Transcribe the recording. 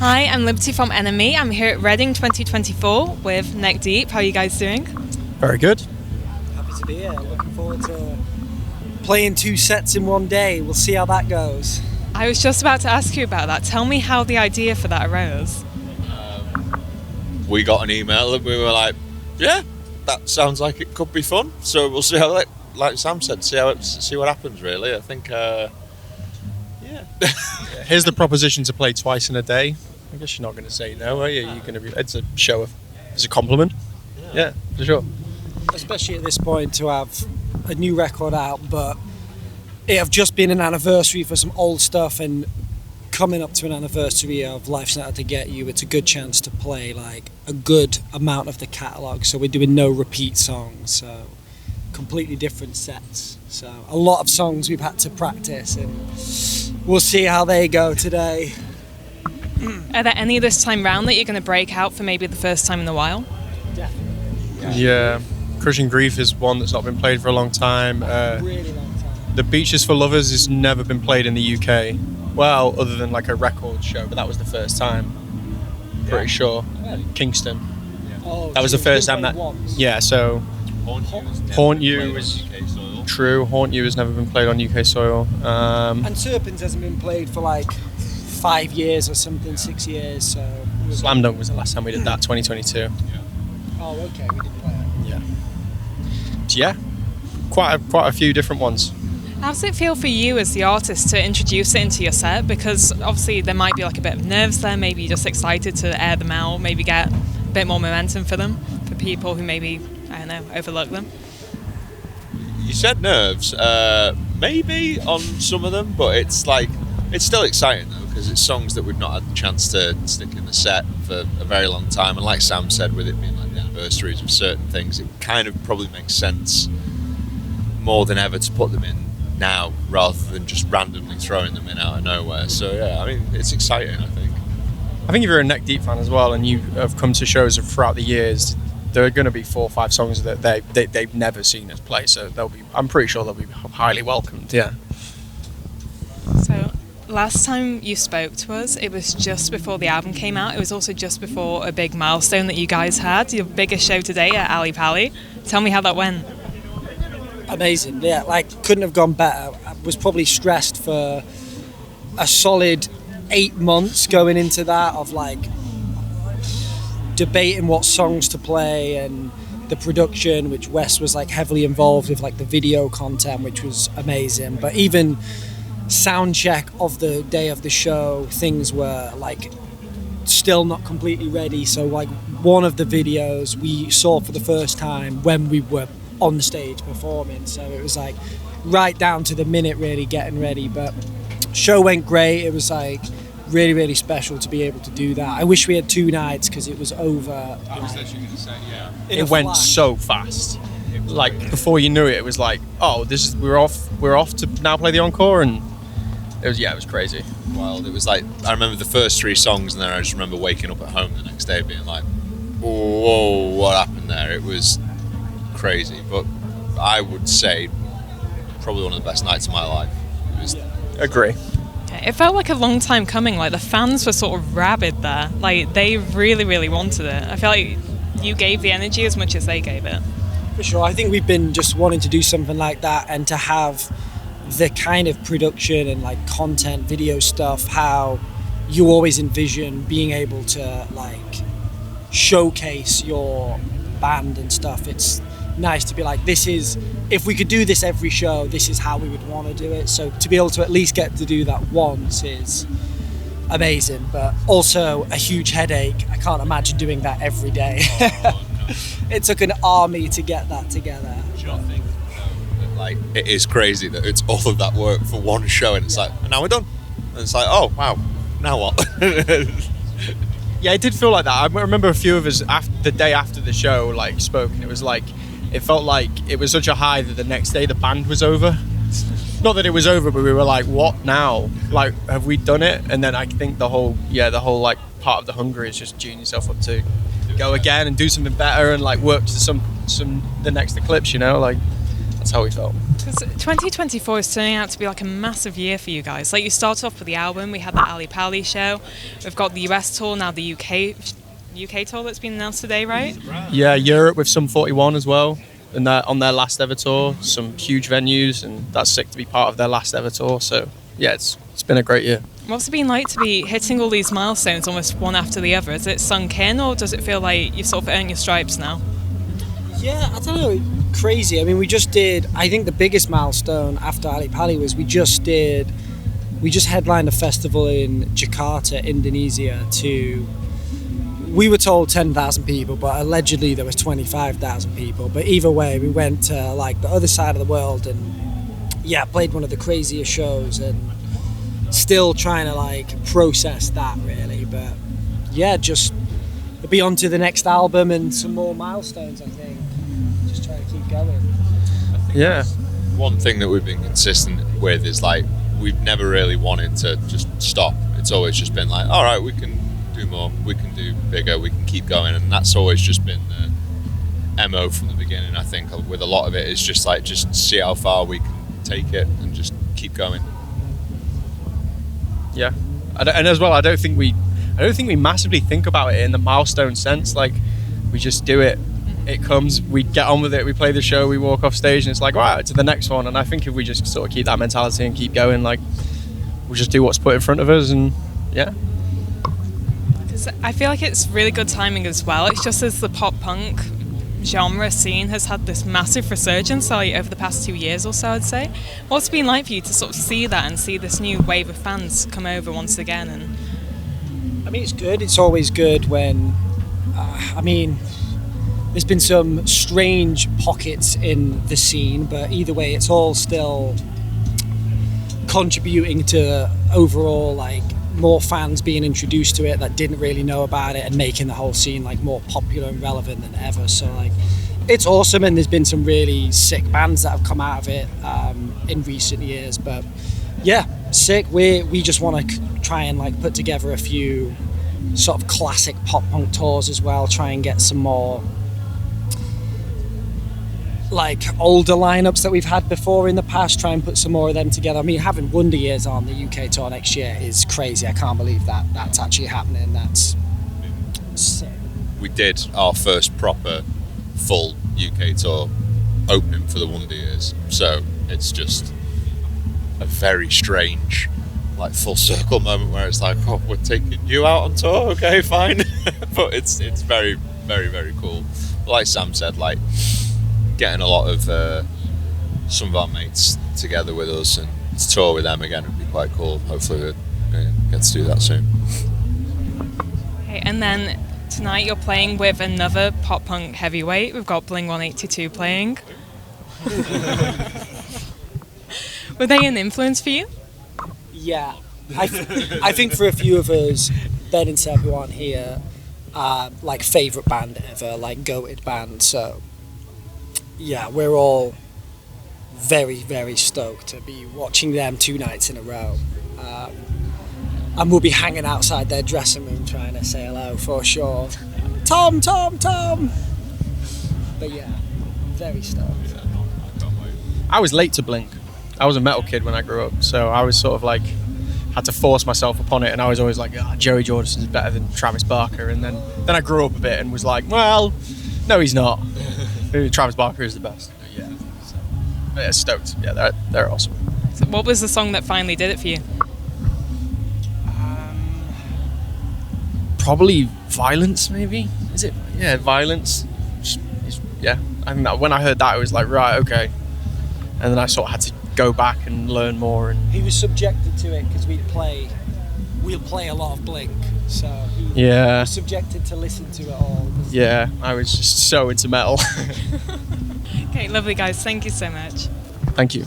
Hi, I'm Liberty from Enemy. I'm here at Reading 2024 with Neck Deep. How are you guys doing? Very good. Happy to be here. Looking forward to playing 2 sets in one day. We'll see how that goes. I was just about to ask you about that. Tell me how the idea for that arose. We got an email and we were like, yeah, that sounds like it could be fun. So we'll see how, like Sam said, see what happens really. I think, yeah. Here's the proposition to play twice in a day. I guess you're not going to say no, are you? You're going to be. It's a show of. It's a compliment. Yeah, for sure. Especially at this point to have a new record out, but it have just been an anniversary for some old stuff, and coming up to an anniversary of Life's Not Out to Get You, it's a good chance to play like a good amount of the catalogue. So we're doing no repeat songs, so completely different sets. So a lot of songs we've had to practice, and we'll see how they go today. Are there any this time round that you're going to break out for maybe the first time in a while? Definitely. Yeah. Crushing Grief is one that's not been played for a long time. Really long time. The Beaches for Lovers has never been played in the UK. Well, other than like a record show, but that was the first time. Pretty sure. Kingston. Oh, That was the first time that. Once. Yeah, so Haunt You was is true. Haunt You has never been played on UK soil. And Serpents hasn't been played for like 5 years or something, 6 years. So Slam Dunk was the last time we did that, 2022. Oh, okay, we did play it. Yeah. So yeah, quite a few different ones. How does it feel for you as the artist to introduce it into your set? Because obviously there might be like a bit of nerves there, maybe you're just excited to air them out, maybe get a bit more momentum for them, for people who maybe, I don't know, overlook them. You said nerves, maybe on some of them, but it's still exciting though, because it's songs that we've not had the chance to stick in the set for a very long time, and like Sam said, with it being like the anniversaries of certain things, it kind of probably makes sense more than ever to put them in now rather than just randomly throwing them in out of nowhere. So yeah, I mean, it's exciting, I think. I think if you're a Neck Deep fan as well, and you have come to shows throughout the years, there are going to be 4 or 5 songs that they've never seen us play. So I'm pretty sure they'll be highly welcomed. Yeah. So last time you spoke to us, it was just before the album came out. It was also just before a big milestone that you guys had, your biggest show today at Alexandra Palace. Tell me how that went. Amazing, yeah, like couldn't have gone better. I was probably stressed for a solid 8 months going into that, of like debating what songs to play and the production, which Wes was like heavily involved with, like the video content, which was amazing. But even sound check of the day of the show, things were like still not completely ready. So like one of the videos we saw for the first time when we were on the stage performing, so it was like right down to the minute really getting ready. But show went great. It was like really, really special to be able to do that. I wish we had 2 nights because it was over. I was literally going to say, yeah. It went so fast. Like before you knew it, it was like, oh, we're off to now play the encore, and it was crazy. Wild. It was like, I remember the first 3 songs, and then I just remember waking up at home the next day being like, whoa, what happened there? It was crazy, but I would say probably one of the best nights of my life. Agree. It felt like a long time coming. Like the fans were sort of rabid there. Like they really, really wanted it. I feel like you gave the energy as much as they gave it. For sure. I think we've been just wanting to do something like that, and to have the kind of production and like content, video stuff, how you always envision being able to like showcase your band and stuff. It's nice to be like, this is, if we could do this every show, this is how we would want to do it. So to be able to at least get to do that once is amazing, but also a huge headache. I can't imagine doing that every day. Oh, no. It took an army to get that together. I think like it is crazy that it's all of that work for one show, and it's like, and now we're done, and it's like, oh wow, now what? Yeah, it did feel like that. I remember a few of us the day after the show like spoke, and it was like, it felt like it was such a high that the next day the band was over. Not that it was over, but we were like, what now? Like, have we done it? And then I think the whole like part of the hunger is just tuning yourself up to go again and do something better and like work to the next eclipse, you know, like that's how we felt. 'Cause 2024 is turning out to be like a massive year for you guys. Like, you started off with the album, we had the Ali Pali show, we've got the US tour, now the UK tour that's been announced today, right? Yeah, Europe with Sum 41 as well, and on their last ever tour, some huge venues, and that's sick to be part of their last ever tour. So yeah, it's been a great year. What's it been like to be hitting all these milestones almost one after the other? Is it sunk in, or does it feel like you've sort of earned your stripes now? Yeah, I don't know. Crazy. I mean, we just did. I think the biggest milestone after Ali Pali was we just headlined a festival in Jakarta, Indonesia. We were told 10,000 people, but allegedly there was 25,000 people. But either way, we went to like the other side of the world and yeah, played one of the craziest shows and still trying to like process that really. But yeah, just be on to the next album and some more milestones, I think. Just trying to keep going. Yeah. One thing that we've been consistent with is like we've never really wanted to just stop. It's always just been like, all right, we can do more, we can do bigger, we can keep going, and that's always just been the MO from the beginning. I think with a lot of it, it's just like just see how far we can take it and just keep going. Yeah, and as well, I don't think we massively think about it in the milestone sense. Like, we just do it. It comes, we get on with it, we play the show, we walk off stage, and it's like, right, to the next one. And I think if we just sort of keep that mentality and keep going, like, we'll just do what's put in front of us, and yeah. Because I feel like it's really good timing as well. It's just as the pop punk genre scene has had this massive resurgence like over the past 2 years or so, I'd say. What's it been like for you to sort of see that and see this new wave of fans come over once again? And I mean, it's good. It's always good when I mean, there's been some strange pockets in the scene, but either way, it's all still contributing to overall like more fans being introduced to it that didn't really know about it and making the whole scene like more popular and relevant than ever. So like, it's awesome, and there's been some really sick bands that have come out of it in recent years. But yeah, sick. We just want to try and like put together a few sort of classic pop punk tours as well. Try and get some more like older lineups that we've had before in the past. Try and put some more of them together. I mean, having Wonder Years on the UK tour next year is crazy. I can't believe that that's actually happening. That's sick. We did our first proper full UK tour opening for the Wonder Years, so it's just a very strange like full circle moment where it's like, oh, we're taking you out on tour, okay, fine. But it's very, very, very cool. Like Sam said, like getting a lot of some of our mates together with us and to tour with them again would be quite cool. Hopefully we'll get to do that soon. okay, and then tonight you're playing with another pop punk heavyweight. We've got Bling 182 playing. Were they an influence for you? Yeah, I think for a few of us, Ben and Seb who aren't here, like favourite band ever, like goated band. So yeah, we're all very, very stoked to be watching them 2 nights in a row. And we'll be hanging outside their dressing room trying to say hello for sure. Tom! But yeah, very stoked. I was late to Blink. I was a metal kid when I grew up, so I was sort of like, had to force myself upon it, and I was always like, Joey Jordison's better than Travis Barker, and then I grew up a bit and was like, well, no, he's not. Travis Barker is the best. Yeah, so, yeah, stoked. Yeah, they're awesome. So what was the song that finally did it for you? Probably Violence, maybe. Is it? Yeah, Violence. Yeah, I think that when I heard that, it was like, right, okay. And then I sort of had to go back and learn more. And he was subjected to it because we'll play a lot of Blink, so he was subjected to listen to it all. Yeah, I was just so into metal. Okay, lovely guys, thank you so much. Thank you.